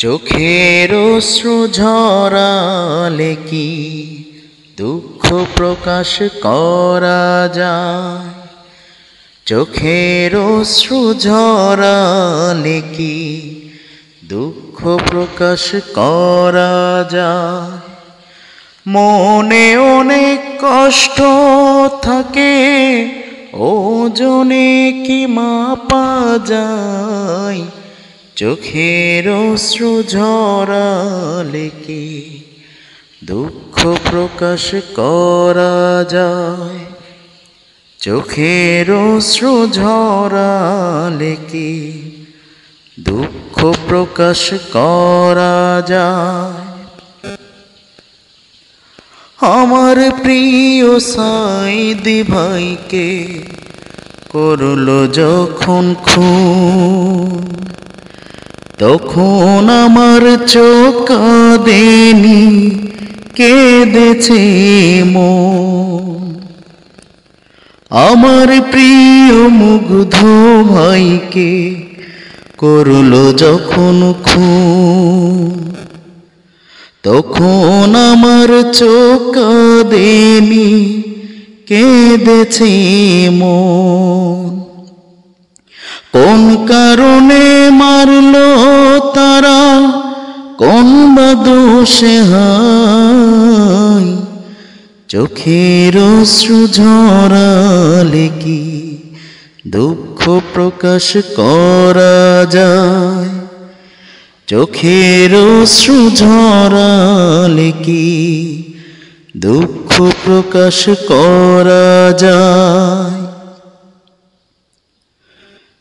চোখের অশ্রু ঝরালে কি দুঃখ প্রকাশ করা যায়? চোখের অশ্রু ঝরালে কি দুঃখ প্রকাশ করা যায়? মনে অনেক কষ্ট থাকে, ওজনে কি মাপা যায়? চোখের অশ্রু ঝরালে কি দুঃখ প্রকাশ করা যায়? চোখের অশ্রু ঝরালে কি দুঃখ প্রকাশ করা যায়? আমার প্রিয় সাইদি ভাইকে করলো যখন খুন, তখন আমার চোখ কাঁদেনি, কেঁদেছে মন। আমার প্রিয় মুগ্ধ ভাইকে করলো যখন খুন, তখন আমার চোখ কাঁদেনি, কেঁদেছে মন। কোন কারণে মারলো তারা, কোন বা দোষে হায়? চোখের অশ্রু ঝরালে কি দুঃখ প্রকাশ করা যায়? চোখের অশ্রু ঝরালে কি দুঃখ প্রকাশ করা যায়?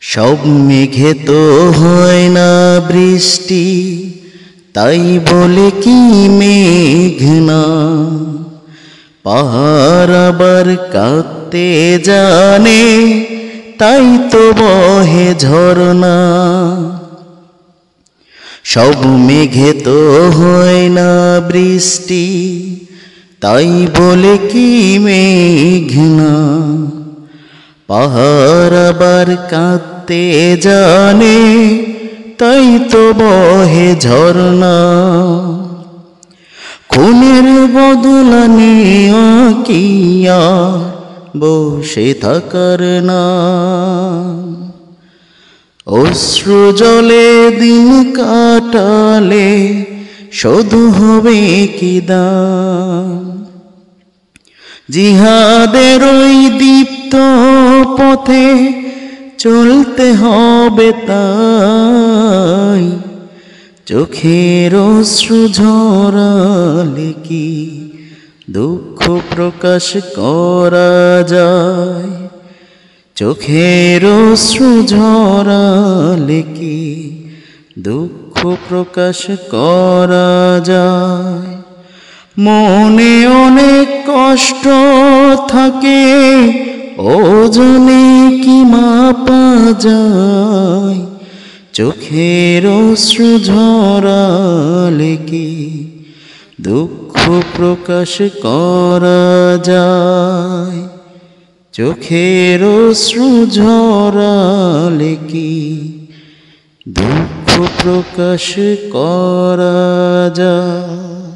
সব মেঘে তো হয় না বৃষ্টি, তাই বলে কি মেঘ না? পাহাড় আবার কাঁদতে জানে, তাই তো বহে ঝরনা। সব মেঘে তো হয় না বৃষ্টি, তাই বলে কি মেঘ না? পাহাড় আবার কাঁদতে জানে, তাই তো বহে ঝরনা। খুনের বদলা নেওয়া কি আর বসে থাকার না? অশ্রু জলে দিন কাটালে শুধু হবে কি দান? জিহাদের ওই দীপ্ত পথে চলতে হবে তাই। চোখের অশ্রু ঝরালে কি দুঃখ প্রকাশ করা যায়? চোখের অশ্রু ঝরালে কি দুঃখ প্রকাশ করা যায়? মনে অনেক কষ্ট থাকে, ওজনে কি মাপা যায়? চোখের অশ্রু ঝরালে কি দুঃখ প্রকাশ করা যায়? চোখের অশ্রু ঝরালে কি দুঃখ প্রকাশ করা যায়?